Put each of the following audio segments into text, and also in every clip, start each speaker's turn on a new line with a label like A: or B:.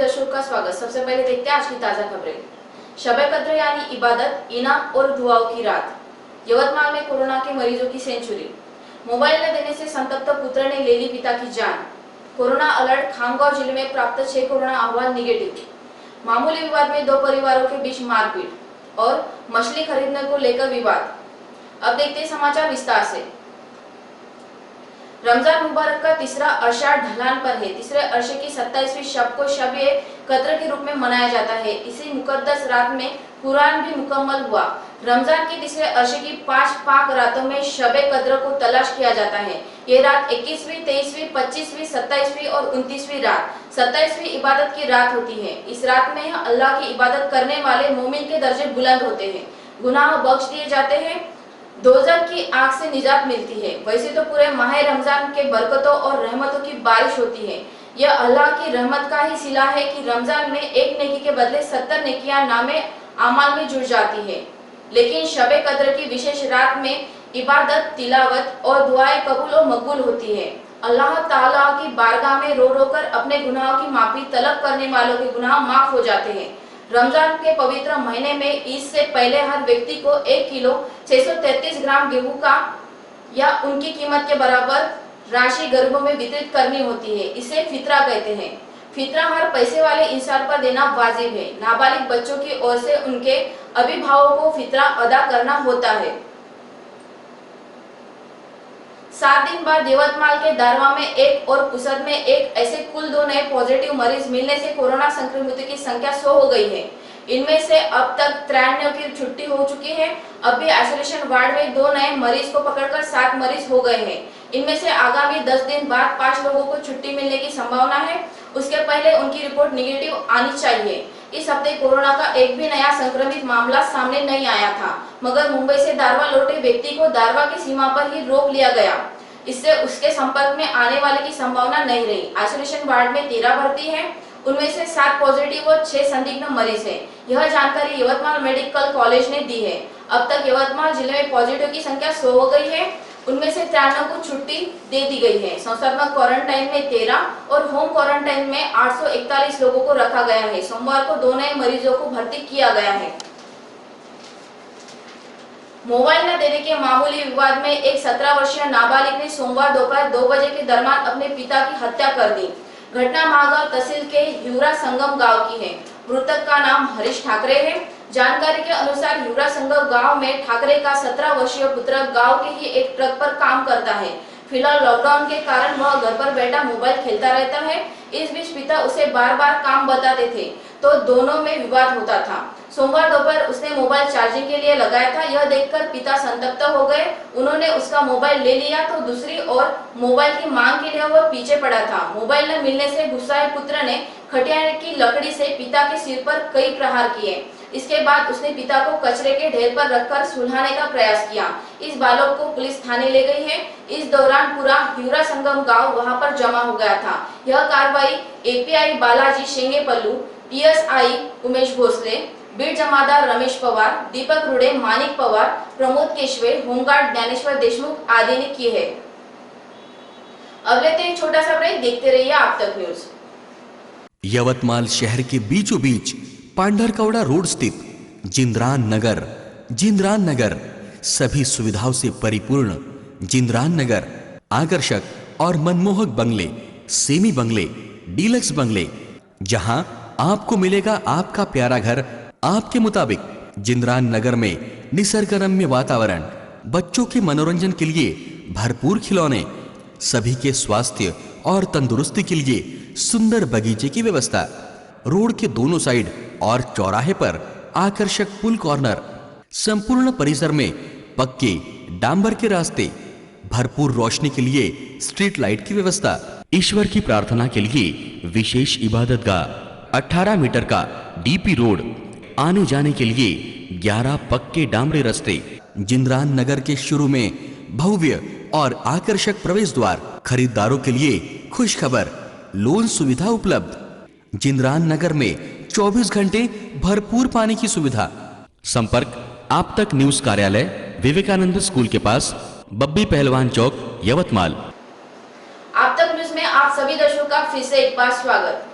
A: दर्शकों का स्वागत। सबसे पहले देखते हैं आज की ताजा खबरें। शबे कद्र यानी इबादत, इनाम और दुआओं की रात। यवतमाल में कोरोना के मरीजों की सेंचुरी। मोबाइल न देने से संतप्त पुत्र ने ले ली पिता की जान। कोरोना अलर्ट, खामगांव जिले में प्राप्त 6 कोरोना अहवाल निगेटिव। मामूली विवाद में 2 परिवारों के बीच मारपीट और मछली खरीदने को लेकर विवाद। अब देखते हैं समाचार विस्तार से। रमजान मुबारक का तीसरा अरशा ढलान पर है। तीसरे अरशे की 27वीं शब को शब-ए कद्र के रूप में मनाया जाता है। इसी मुकद्दस रात में कुरान भी मुकम्मल हुआ। रमजान के तीसरे अरशे की 5 पाक रातों में शब-ए कद्र को तलाश किया जाता है। ये रात 21वीं, 23वीं, 25वीं, 27वीं और 29वीं रात 27वीं इबादत की रात होती है। इस रात में अल्लाह की इबादत करने वाले मोमिन के दर्जे बुलंद होते हैं, गुनाह बख्श दिए जाते हैं, दोज़ख की आग से निजात मिलती है। वैसे तो पूरे माह रमजान के बरकतों और रहमतों की बारिश होती है। यह अल्लाह की रहमत का ही सिला है कि रमजान में एक नेकी के बदले 70 नेकियां नामे आमाल में जुड़ जाती है। लेकिन शबे कद्र की विशेष रात में इबादत, तिलावत और दुआएं कबूल और मकबूल होती है। अल्लाह ताला की बारगाह में रो रो कर अपने गुनाहों की माफी तलब करने वालों के गुनाह माफ हो जाते हैं। रमजान के पवित्र महीने में ईद से पहले हर व्यक्ति को 1 किलो 633 ग्राम गेहूं का या उनकी कीमत के बराबर राशि गरीबों में वितरित करनी होती है। इसे फितरा कहते हैं। फितरा हर पैसे वाले इंसान पर देना वाजिब है। नाबालिग बच्चों की ओर से उनके अभिभावकों को फितरा अदा करना होता है। 7 दिन बाद यवतमाल के दारवा में एक और पुसद में एक ऐसे कुल 2 नए पॉजिटिव मरीज मिलने से कोरोना संक्रमितों की संख्या 100 हो गई है। इनमें से अब तक 93 की छुट्टी हो चुकी है। अब भी आइसोलेशन वार्ड में 2 नए मरीज को पकड़कर 7 मरीज हो गए हैं। इनमें से आगामी 10 दिन बाद 5 लोगों को छुट्टी मिलने की संभावना है। उसके पहले उनकी रिपोर्ट निगेटिव आनी चाहिए। इस हफ्ते कोरोना का एक भी नया संक्रमित मामला सामने नहीं आया था, मगर मुंबई से दारवा लौटे व्यक्ति को दारवा की सीमा पर ही रोक लिया गया। इससे उसके संपर्क में आने वाले की संभावना नहीं रही। आइसोलेशन वार्ड में 13 भर्ती हैं। उनमें से 7 पॉजिटिव और 6 संदिग्ध मरीज हैं। यह जानकारी यवतमाल मेडिकल कॉलेज ने दी है। अब तक यवतमाल जिले में पॉजिटिव की संख्या 100 हो गई है। उनमें से 93 को छुट्टी दे दी गई है। संस्थात्मक क्वारंटाइन में 13 और होम क्वारंटाइन में 841 लोगों को रखा गया है। सोमवार को 2 नए मरीजों को भर्ती किया गया है। मोबाइल न देने के मामूली विवाद में एक 17 वर्षीय नाबालिग ने सोमवार दोपहर 2 बजे के दरमियान अपने पिता की हत्या कर दी। घटना महागांव तहसील के हिवरा संगम गांव की है। मृतक का नाम हरीश ठाकरे है। जानकारी के अनुसार हिवरा संगम गांव में ठाकरे का 17 वर्षीय पुत्र गांव के ही एक ट्रक पर काम करता है। फिलहाल लॉकडाउन के कारण वह घर पर बैठा मोबाइल खेलता रहता है। इस बीच पिता उसे बार बार काम बताते थे तो दोनों में विवाद होता था। सोमवार दोपहर उसने मोबाइल चार्जिंग के लिए लगाया था। यह देखकर पिता संतप्त हो गए। उन्होंने उसका मोबाइल ले लिया तो दूसरी ओर मोबाइल की मांग के लिए वह पीछे पड़ा था। मोबाइल न मिलने से गुस्साए पुत्र ने खटियाने की लकड़ी से पिता के सिर पर कई प्रहार किए। इसके बाद उसने पिता को कचरे के ढेर पर रखकर सुलझाने का प्रयास किया। इस बालक को पुलिस थाने ले गई है। इस दौरान पूरा हिवरा संगम गांव वहां पर जमा हो गया था। यह कार्रवाई API Balaji Shengepallu, PSI Umesh Bhosale, beat जमादार रमेश पवार, दीपक रुड़े, मानिक पवार, प्रमोद केशवे, होमगार्ड ज्ञानेश्वर देशमुख आदि ने की है। अब लेते हैं एक छोटा सा ब्रेक। देखते रहिए आप तक न्यूज।
B: यवतमाल शहर के बीचों बीच पांढरकौड़ा रोड स्थित जिंद्रान नगर सभी सुविधाओं से परिपूर्ण जिंद्रान नगर आकर्षक और मनमोहक बंगले, सेमी बंगले, डीलक्स बंगले, जहां आपको मिलेगा आपका प्यारा घर आपके मुताबिक। जिंद्रान नगर में निसर्गरम्य वातावरण, बच्चों के मनोरंजन के लिए भरपूर खिलौने, सभी के स्वास्थ्य और तंदुरुस्ती के लिए सुंदर बगीचे की व्यवस्था, रोड के दोनों साइड और चौराहे पर आकर्षक पुल कॉर्नर, संपूर्ण परिसर में पक्के डांबर के रास्ते, भरपूर रोशनी के लिए स्ट्रीट लाइट की व्यवस्था, ईश्वर की प्रार्थना के लिए विशेष इबादतगाह, 18 मीटर का डीपी रोड, आने जाने के लिए 11 पक्के डामरे रास्ते, जिंद्रान नगर के शुरू में भव्य और आकर्षक प्रवेश द्वार, खरीदारों के लिए खुशखबर, लोन सुविधा उपलब्ध। जिंद्रान नगर में 24 घंटे भरपूर पानी की सुविधा। संपर्क आप तक न्यूज कार्यालय, विवेकानंद स्कूल के पास, बब्बी पहलवान चौक, यवतमाल।
A: आप तक न्यूज में आप सभी दर्शकों का फिर से एक बार स्वागत।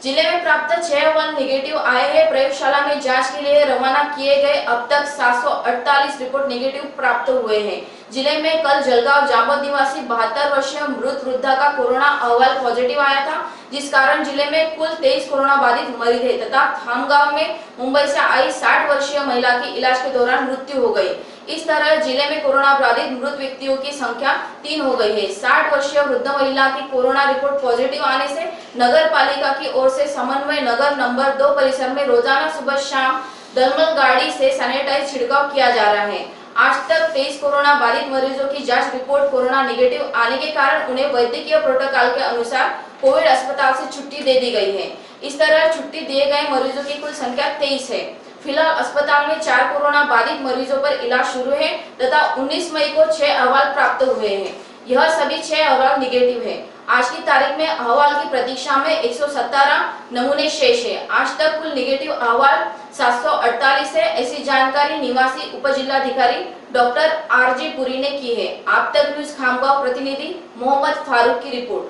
A: जिले में प्राप्त 6 अहवाल निगेटिव आए हैं। प्रयोगशाला में जांच के लिए रवाना किए गए अब तक 748 रिपोर्ट निगेटिव प्राप्त हुए हैं। जिले में कल जलगांव जामोद निवासी 72 वर्षीय मृत वृद्धा का कोरोना अहवाल पॉजिटिव आया था, जिस कारण जिले में कुल 23 कोरोना बाधित मरीज है तथा खामगांव में मुंबई से आई 60 वर्षीय महिला की इलाज के दौरान मृत्यु हो गई। इस तरह जिले में कोरोना बाधित मृत व्यक्तियों की संख्या 3 हो गई है। 60 वर्षीय वृद्ध महिला की कोरोना रिपोर्ट पॉजिटिव आने से नगर पालिका की ओर से समन्वय नगर नंबर 2 परिसर में रोजाना सुबह शाम दमकल गाड़ी से सैनिटाइज छिड़काव किया जा रहा है। आज तक 23 कोरोना बाधित मरीजों की जांच रिपोर्ट कोरोना निगेटिव आने के कारण उन्हें वैद्यकीय प्रोटोकॉल के अनुसार कोविड अस्पताल से छुट्टी दे दी गई है। इस तरह छुट्टी दिए गए मरीजों की कुल संख्या 23 है। फिलहाल अस्पताल में 4 कोरोना बाधित मरीजों पर इलाज शुरू है तथा 19 मई को 6 अहवाल प्राप्त हुए हैं। यह सभी 6 अहवाल निगेटिव है। आज की तारीख में अहवाल की प्रतीक्षा में 117 नमूने शेष है। आज तक कुल निगेटिव अहवाल 748 है। ऐसी जानकारी निवासी उप जिलाधिकारी डॉक्टर आरजे पुरी ने की है। आप तक न्यूज खामगांव प्रतिनिधि मोहम्मद फारूक की रिपोर्ट।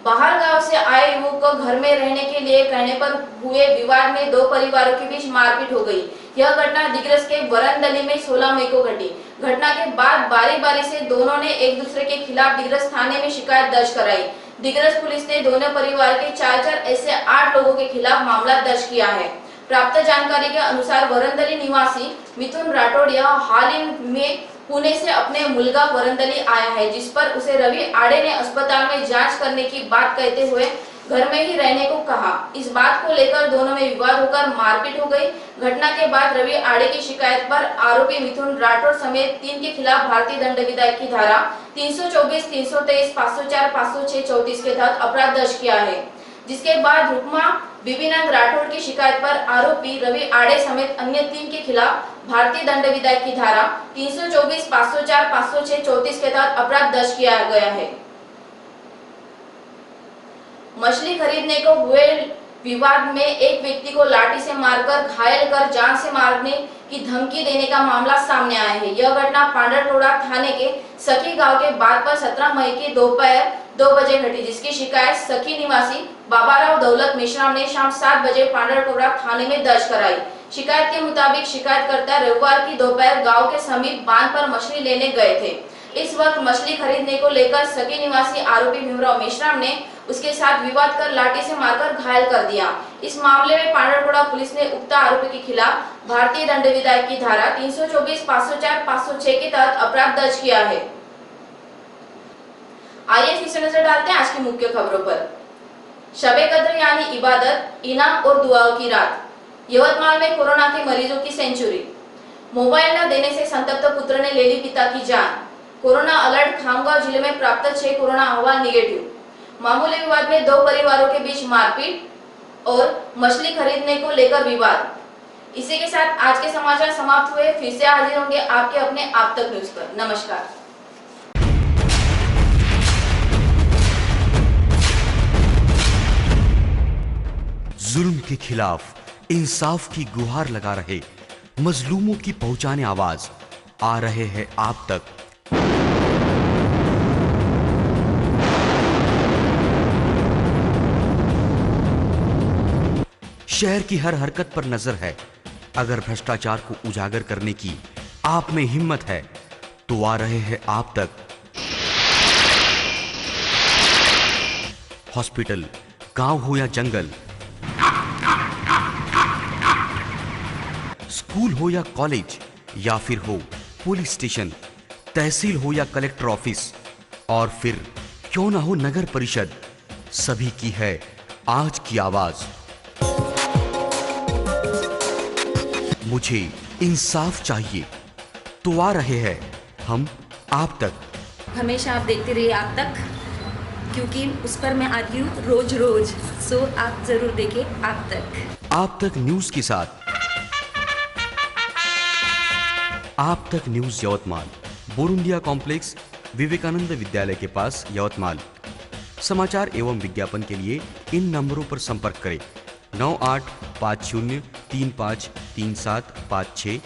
A: बाहर गांव से आए युवक को घर में रहने के लिए कहने पर हुए विवाद में 2 परिवारों के बीच मारपीट हो गई। यह घटना दिग्रस के वरनदली में 16 मई को घटी। घटना के बाद बारी-बारी से दोनों ने एक दूसरे के खिलाफ दिग्रस थाने में शिकायत दर्ज कराई। दिग्रस पुलिस ने दोनों परिवार के 4 ऐसे 8 लोगों के खिलाफ मामला दर्ज किया है। प्राप्त जानकारी के अनुसार वरनदली निवासी मिथुन राठौड़ यह हाल ही में पुणे से अपने मुलगा वरनदली आया है, जिस पर उसे रवि आड़े ने अस्पताल में जांच करने की बात कहते हुए घर में ही रहने को कहा। इस बात को लेकर दोनों में विवाद होकर मारपीट हो गई। घटना के बाद रवि आड़े की शिकायत पर आरोपी मिथुन राठौड़ समेत 3 के खिलाफ भारतीय दंड विधेयक की धारा 324, 323, 504, 506, 34 के तहत अपराध दर्ज किया है। जिसके बाद रुक्मा विभिनंद राठौड़ की शिकायत पर आरोपी रवि आड़े समेत अन्य 3 के खिलाफ भारतीय दंड विधेयक की धारा 324, 504, 506, 34 के तहत अपराध दर्ज किया गया है। मछली खरीदने को हुए विवाद में एक व्यक्ति को लाठी से मारकर घायल कर जान से मारने की धमकी देने का मामला सामने आया है। यह घटना पांडरटोड़ा थाने के सखी गांव के बाद पर 17 मई की दोपहर 2 बजे घटी, जिसकी शिकायत सखी निवासी बाबाराव दौलत मेश्राम ने शाम 7 बजे पांडरटोड़ा थाने में दर्ज कराई। शिकायत के मुताबिक शिकायतकर्ता रविवार की दोपहर गांव के समीप बांध पर मछली लेने गए थे। इस वक्त मछली खरीदने को लेकर सखी निवासी आरोपी भीमराव मेश्राम ने उसके साथ विवाद कर लाठी से मारकर घायल कर दिया। इस मामले में पांडरटोड़ा पुलिस ने उक्त आरोपी के खिलाफ भारतीय दंड विधेयक की धारा 324, 504, 506 के तहत अपराध दर्ज किया है। आइए फिर से नजर डालते हैं आज की मुख्य खबरों पर। शबे कद्र यानी इबादत, इनाम और दुआओं की रात। यवतमाल में कोरोना के मरीजों की सेंचुरी। मोबाइल न देने से संतप्त पुत्र ने ले ली पिता की जान। Corona alert. खामगांव जिले में प्राप्त 6 कोरोना अहवाल निगेटिव। मामूली विवाद में 2 परिवारों के बीच मारपीट और मछली खरीदने को लेकर विवाद। इसी के साथ आज के समाचार समाप्त हुए। फिर से हाजिर होंगे आपके अपने आप तक न्यूज पर। नमस्कार।
B: जुल्म के खिलाफ इंसाफ की गुहार लगा रहे मजलूमों की पहुंचाने आवाज आ रहे हैं आप तक। शहर की हर हरकत पर नजर है। अगर भ्रष्टाचार को उजागर करने की आप में हिम्मत है तो आ रहे हैं आप तक। हॉस्पिटल, गांव हो या जंगल, स्कूल हो या कॉलेज या फिर हो पुलिस स्टेशन, तहसील हो या कलेक्टर ऑफिस और फिर क्यों ना हो नगर परिषद, सभी की है आज की आवाज। मुझे इंसाफ चाहिए तो आ रहे हैं हम आप तक।
C: हमेशा आप देखते रहिए आप तक, क्योंकि उस पर मैं आती हूँ रोज रोज। सो आप जरूर देखें आप तक।
B: आप तक न्यूज के साथ आप तक न्यूज यवतमाल, बोरुंडिया कॉम्प्लेक्स, विवेकानंद विद्यालय के पास यवतमाल। समाचार एवं विज्ञापन के लिए इन नंबरों पर संपर्क करें 9850353756